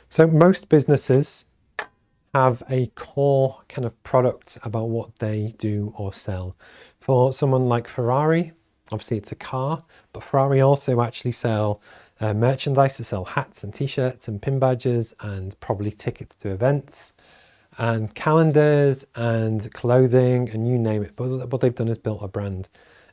So most businesses have a core kind of product about what they do or sell. For someone like Ferrari, obviously it's a car, but Ferrari also actually sell merchandise. They sell hats and t-shirts and pin badges and probably tickets to events and calendars and clothing and you name it. But what they've done is built a brand.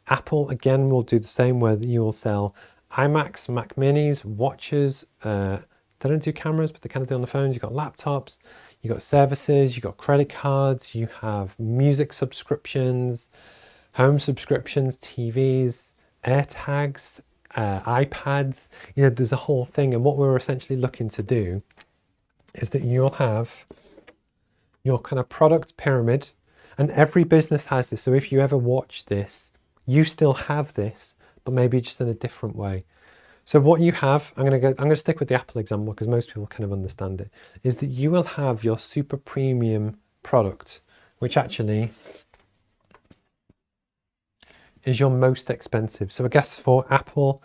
Apple, again, will do the same, where you will sell iMacs, Mac Minis, watches. They don't do cameras, but they kind of do on the phones. You've got laptops, you've got services, you've got credit cards, you have music subscriptions, home subscriptions, TVs, AirTags, iPads. You know, there's a whole thing. And what we're essentially looking to do is that you'll have your kind of product pyramid, and every business has this. So if you ever watch this, you still have this, but maybe just in a different way. So what you have, I'm going to stick with the Apple example because most people kind of understand it, is that you will have your super premium product, which actually is your most expensive. So I guess for Apple,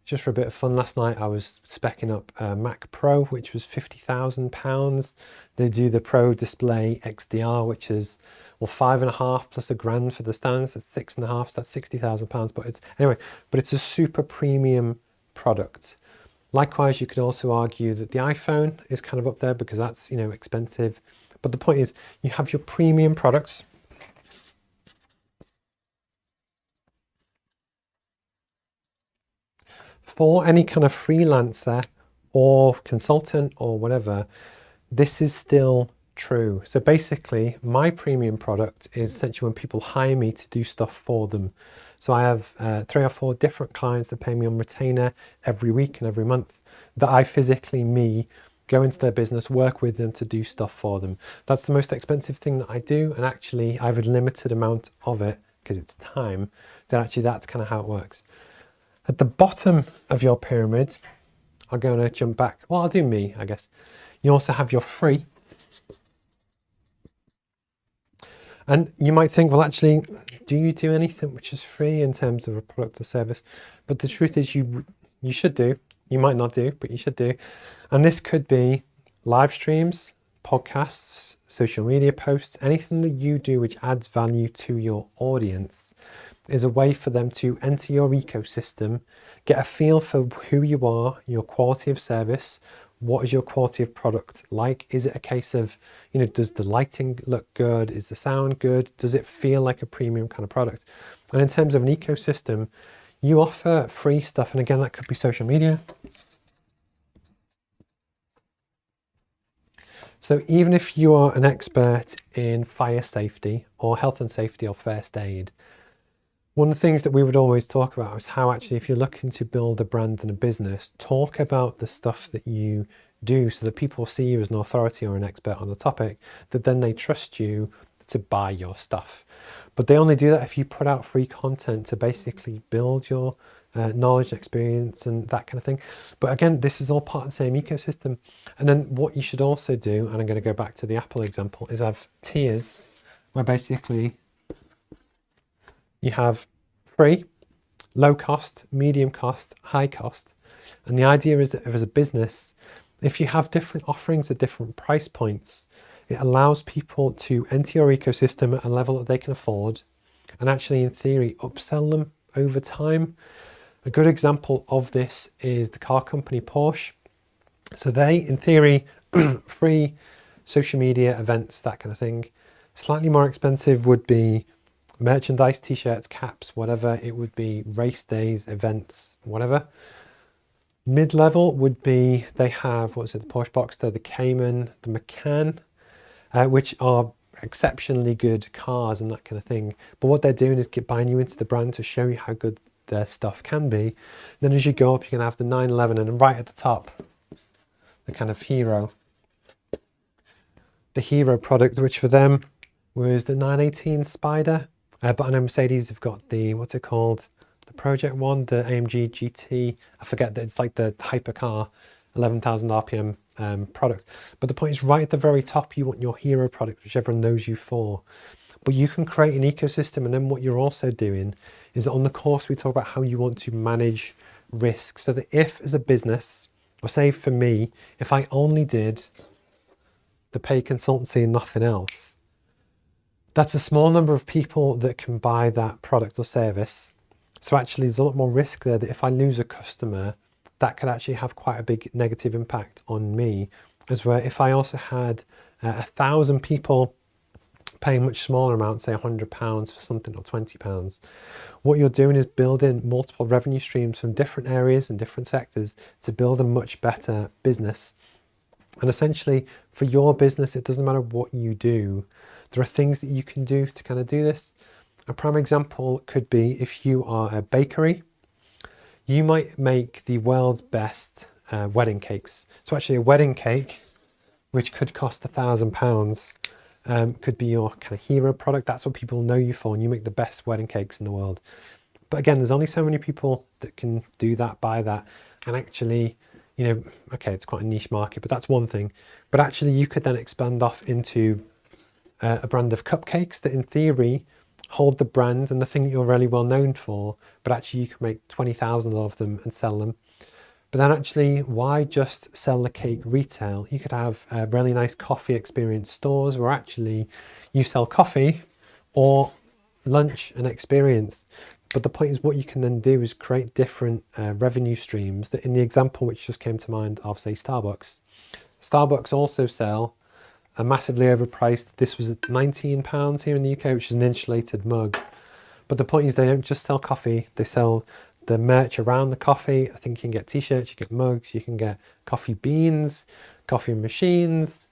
just for a bit of fun, last night I was speccing up a Mac Pro, which was £50,000. They do the Pro Display XDR, which is, well, 5.5 plus £1,000 for the stands. That's 6.5, so that's £60,000. But it's, anyway, but it's a super premium product. Likewise, you could also argue that the iPhone is kind of up there because that's, you know, expensive. But the point is, you have your premium products. For any kind of freelancer or consultant or whatever, this is still true. So basically, my premium product is essentially when people hire me to do stuff for them. So I have 3 or 4 different clients that pay me on retainer every week and every month that I physically, go into their business, work with them to do stuff for them. That's the most expensive thing that I do. And actually, I have a limited amount of it because it's time. Then actually, that's kind of how it works. At the bottom of your pyramid, I'm going to jump back. Well, I'll do me, I guess. You also have your free. And you might think, well, actually, do you do anything which is free in terms of a product or service? But the truth is you should do. You might not do, but you should do. And this could be live streams, podcasts, social media posts, anything that you do which adds value to your audience is a way for them to enter your ecosystem, get a feel for who you are, your quality of service, what is your quality of product like? Is it a case of, you know, does the lighting look good? Is the sound good? Does it feel like a premium kind of product? And in terms of an ecosystem, you offer free stuff. And again, that could be social media. So even if you are an expert in fire safety or health and safety or first aid, one of the things that we would always talk about is how actually, if you're looking to build a brand and a business, talk about the stuff that you do so that people see you as an authority or an expert on the topic, that then they trust you to buy your stuff. But they only do that if you put out free content to basically build your knowledge, experience, and that kind of thing. But again, this is all part of the same ecosystem. And then what you should also do, and I'm going to go back to the Apple example, is have tiers where basically you have free, low cost, medium cost, high cost. And the idea is that as a business, if you have different offerings at different price points, it allows people to enter your ecosystem at a level that they can afford and actually, in theory, upsell them over time. A good example of this is the car company Porsche. So they, in theory, free social media events, that kind of thing. Slightly more expensive would be merchandise, t-shirts, caps, whatever. It would be race days, events, whatever. Mid-level would be, they have, what is it, the Porsche Boxster, the Cayman, the Macan, which are exceptionally good cars and that kind of thing. But what they're doing is buying you into the brand to show you how good their stuff can be. Then as you go up, you can have the 911, and right at the top, the kind of hero. The hero product, which for them was the 918 Spider. But I know Mercedes have got the, what's it called? The Project One, the AMG GT. I forget that it's like the hypercar, 11,000 RPM product. But the point is, right at the very top, you want your hero product, which everyone knows you for. But you can create an ecosystem, and then what you're also doing is that on the course we talk about how you want to manage risk, so that if as a business Or say for me, if I only did the paid consultancy and nothing else, that's a small number of people that can buy that product or service. So actually there's a lot more risk there that if I lose a customer, that could actually have quite a big negative impact on me. As where if I also had 1,000 people paying much smaller amounts, say £100 for something or £20, what you're doing is building multiple revenue streams from different areas and different sectors to build a much better business. And essentially for your business, it doesn't matter what you do. There are things that you can do to kind of do this. A prime example could be if you are a bakery, you might make the world's best wedding cakes. So actually a wedding cake, which could cost £1,000, could be your kind of hero product. That's what people know you for, and you make the best wedding cakes in the world. But again, there's only so many people that can do that, buy that, and actually, you know, okay, it's quite a niche market, but that's one thing. But actually you could then expand off into a brand of cupcakes that in theory hold the brand and the thing that you're really well known for, but actually you can make 20,000 of them and sell them. But then actually, why just sell the cake retail? You could have really nice coffee experience stores where actually you sell coffee or lunch and experience. But the point is what you can then do is create different revenue streams that in the example which just came to mind of say Starbucks. Starbucks also sell a massively overpriced, this was at £19 here in the UK, which is an insulated mug. But the point is they don't just sell coffee, they sell the merch around the coffee. I think you can get t-shirts, you get mugs, you can get coffee beans, coffee machines,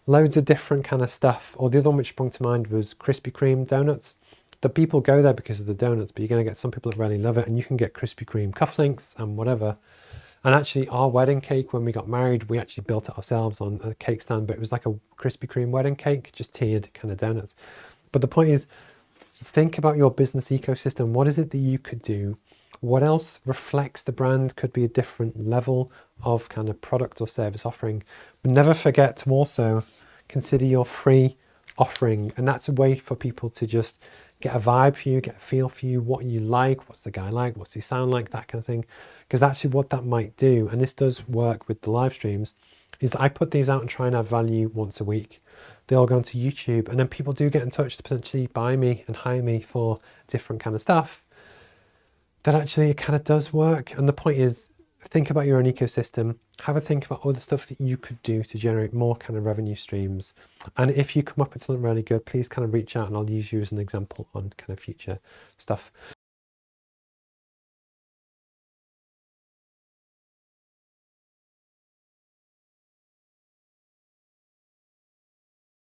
loads of different kind of stuff. Or the other one which sprung to mind was Krispy Kreme donuts. The people go there because of the donuts, but you're going to get some people that really love it, and you can get Krispy Kreme cufflinks and whatever. And actually our wedding cake, when we got married, we actually built it ourselves on a cake stand, but it was like a Krispy Kreme wedding cake, just tiered kind of donuts. But the point is, think about your business ecosystem. What is it that you could do? What else reflects the brand? Could be a different level of kind of product or service offering. But never forget to also consider your free offering. And that's a way for people to just get a vibe for you, get a feel for you, what you like, what's the guy like, what's he sound like, that kind of thing. Because actually what that might do, and this does work with the live streams, is that I put these out and try and add value once a week. They all go onto YouTube, and then people do get in touch to potentially buy me and hire me for different kind of stuff. That actually it kind of does work. And the point is, think about your own ecosystem, have a think about all the stuff that you could do to generate more kind of revenue streams. And if you come up with something really good, please kind of reach out and I'll use you as an example on kind of future stuff.